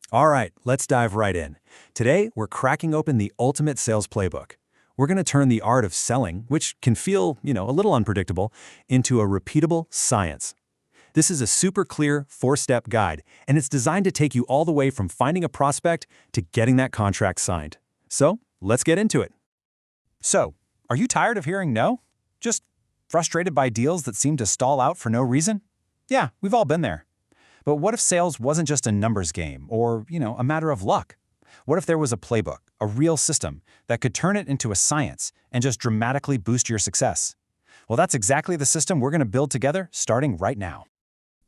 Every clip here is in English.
All right, let's dive right in. Today, we're cracking open the ultimate sales playbook. We're going to turn the art of selling, which can feel, a little unpredictable, into a repeatable science. This is a super clear four-step guide, and it's designed to take you all the way from finding a prospect to getting that contract signed. So, let's get into it. So, are you tired of hearing no? Just frustrated by deals that seem to stall out for no reason? Yeah, we've all been there. But what if sales wasn't just a numbers game or, a matter of luck? What if there was a playbook, a real system, that could turn it into a science and just dramatically boost your success? Well, that's exactly the system we're going to build together starting right now.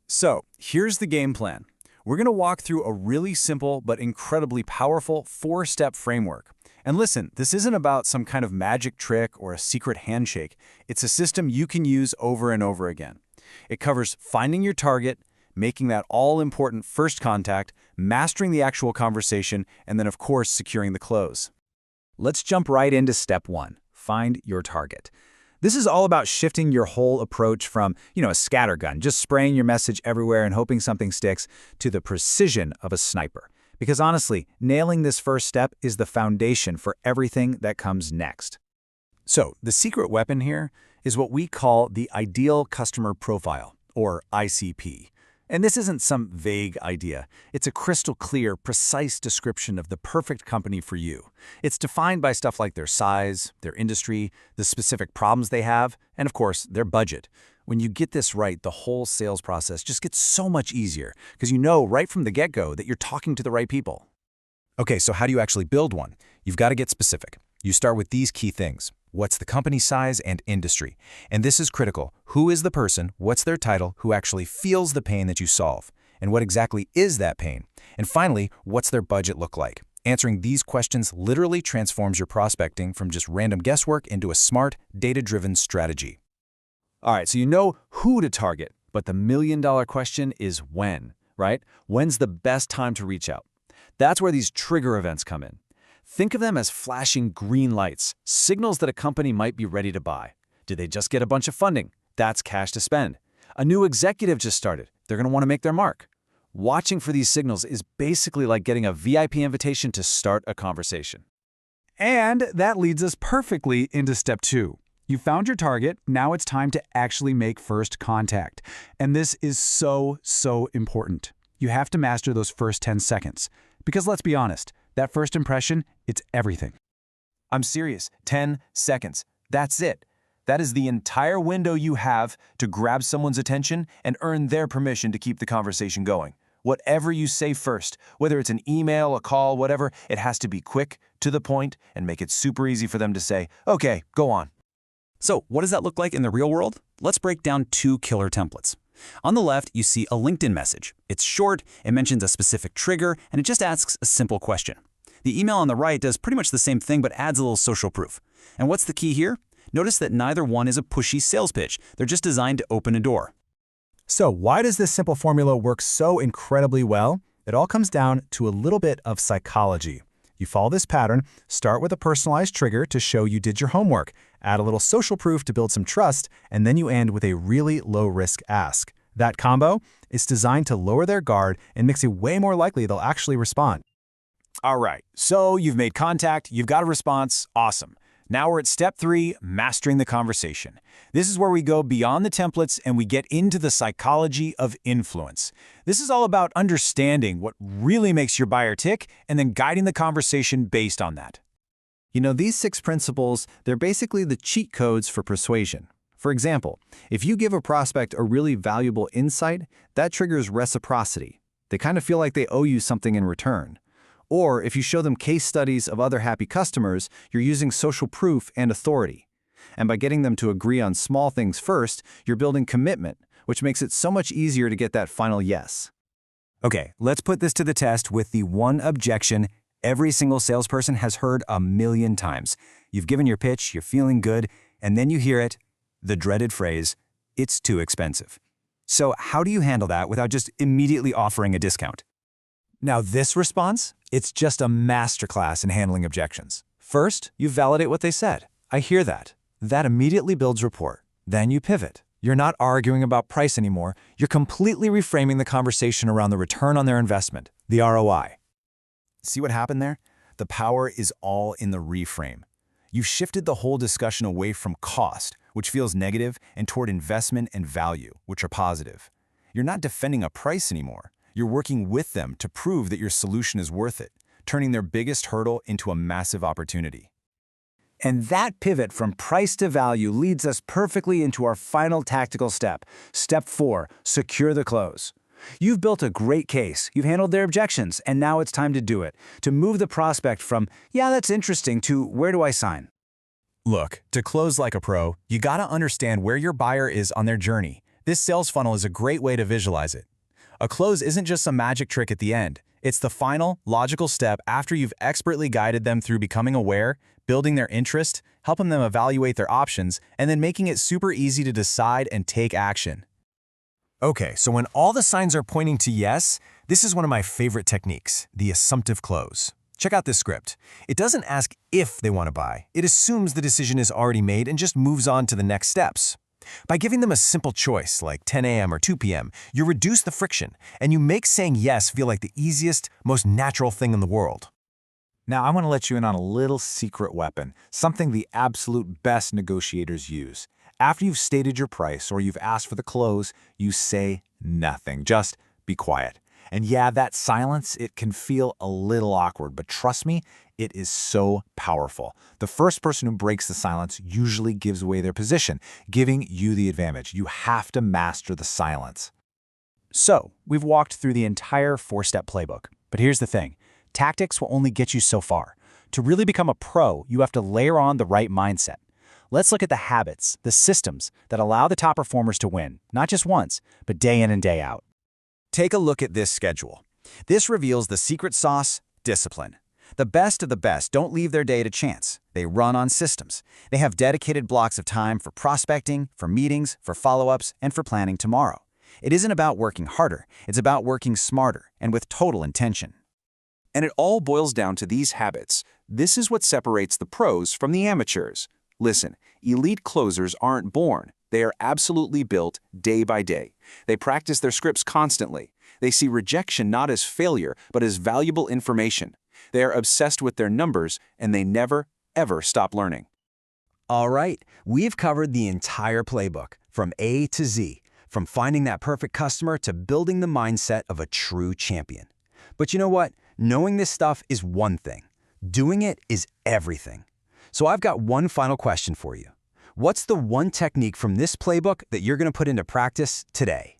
So, here's the game plan. We're going to walk through a really simple but incredibly powerful four-step framework. And listen, this isn't about some kind of magic trick or a secret handshake. It's a system you can use over and over again. It covers finding your target, making that all-important first contact, mastering the actual conversation, and then, of course, securing the close. Let's jump right into step one, find your target. This is all about shifting your whole approach from, a scattergun, just spraying your message everywhere and hoping something sticks, to the precision of a sniper. Because honestly, nailing this first step is the foundation for everything that comes next. So, the secret weapon here is what we call the Ideal Customer Profile, or ICP. And this isn't some vague idea. It's a crystal clear, precise description of the perfect company for you. It's defined by stuff like their size, their industry, the specific problems they have, and of course, their budget. When you get this right, the whole sales process just gets so much easier because you know right from the get-go that you're talking to the right people. Okay, so how do you actually build one? You've got to get specific. You start with these key things. What's the company size and industry? And this is critical. Who is the person, what's their title, who actually feels the pain that you solve? And what exactly is that pain? And finally, what's their budget look like? Answering these questions literally transforms your prospecting from just random guesswork into a smart, data-driven strategy. All right, so you know who to target, but the million-dollar question is when, right? When's the best time to reach out? That's where these trigger events come in. Think of them as flashing green lights, signals that a company might be ready to buy. Did they just get a bunch of funding? That's cash to spend. A new executive just started. They're going to want to make their mark. Watching for these signals is basically like getting a VIP invitation to start a conversation. And that leads us perfectly into step two. You found your target, now it's time to actually make first contact. And this is so important. You have to master those first 10 seconds. Because let's be honest, that first impression, it's everything. I'm serious, 10 seconds. That's it. That is the entire window you have to grab someone's attention and earn their permission to keep the conversation going. Whatever you say first, whether it's an email, a call, whatever, it has to be quick, to the point, and make it super easy for them to say, okay, go on. So what does that look like in the real world? Let's break down two killer templates. On the left, you see a LinkedIn message. It's short, it mentions a specific trigger, and it just asks a simple question. The email on the right does pretty much the same thing but adds a little social proof. And what's the key here? Notice that neither one is a pushy sales pitch. They're just designed to open a door. So why does this simple formula work so incredibly well? It all comes down to a little bit of psychology. You follow this pattern, start with a personalized trigger to show you did your homework, add a little social proof to build some trust, and then you end with a really low-risk ask. That combo is designed to lower their guard and makes it way more likely they'll actually respond. All right, so you've made contact, you've got a response, awesome. Now we're at step three, mastering the conversation. This is where we go beyond the templates and we get into the psychology of influence. This is all about understanding what really makes your buyer tick and then guiding the conversation based on that. These 6 principles, they're basically the cheat codes for persuasion. For example, if you give a prospect a really valuable insight, that triggers reciprocity. They kind of feel like they owe you something in return. Or if you show them case studies of other happy customers, you're using social proof and authority. And by getting them to agree on small things first, you're building commitment, which makes it so much easier to get that final yes. Okay, let's put this to the test with the one objection every single salesperson has heard a million times. You've given your pitch, you're feeling good, and then you hear it, the dreaded phrase, "It's too expensive." So how do you handle that without just immediately offering a discount? Now this response, it's just a masterclass in handling objections. First, you validate what they said. I hear that. That immediately builds rapport. Then you pivot. You're not arguing about price anymore. You're completely reframing the conversation around the return on their investment, the ROI. See what happened there? The power is all in the reframe. You've shifted the whole discussion away from cost, which feels negative, and toward investment and value, which are positive. You're not defending a price anymore. You're working with them to prove that your solution is worth it, turning their biggest hurdle into a massive opportunity. And that pivot from price to value leads us perfectly into our final tactical step. Step 4, secure the close. You've built a great case, you've handled their objections, and now it's time to do it, to move the prospect from, yeah, that's interesting, to where do I sign? Look, to close like a pro, you gotta understand where your buyer is on their journey. This sales funnel is a great way to visualize it. A close isn't just some magic trick at the end. It's the final, logical step after you've expertly guided them through becoming aware, building their interest, helping them evaluate their options, and then making it super easy to decide and take action. Okay, so when all the signs are pointing to yes, this is one of my favorite techniques, the assumptive close. Check out this script. It doesn't ask if they want to buy. It assumes the decision is already made and just moves on to the next steps. By giving them a simple choice, like 10 a.m. or 2 p.m., you reduce the friction, and you make saying yes feel like the easiest, most natural thing in the world. Now, I want to let you in on a little secret weapon, something the absolute best negotiators use. After you've stated your price or you've asked for the close, you say nothing. Just be quiet. And yeah, that silence, it can feel a little awkward, but trust me, it is so powerful. The first person who breaks the silence usually gives away their position, giving you the advantage. You have to master the silence. So, we've walked through the entire 4-step playbook. But here's the thing. Tactics will only get you so far. To really become a pro, you have to layer on the right mindset. Let's look at the habits, the systems that allow the top performers to win, not just once, but day in and day out. Take a look at this schedule. This reveals the secret sauce: discipline. The best of the best don't leave their day to chance. They run on systems. They have dedicated blocks of time for prospecting, for meetings, for follow-ups, and for planning tomorrow. It isn't about working harder. It's about working smarter and with total intention. And it all boils down to these habits. This is what separates the pros from the amateurs. Listen, elite closers aren't born. They are absolutely built day by day. They practice their scripts constantly. They see rejection not as failure, but as valuable information. They are obsessed with their numbers, and they never, ever stop learning. All right, we've covered the entire playbook, from A to Z, from finding that perfect customer to building the mindset of a true champion. But you know what? Knowing this stuff is one thing. Doing it is everything. So I've got one final question for you. What's the one technique from this playbook that you're going to put into practice today?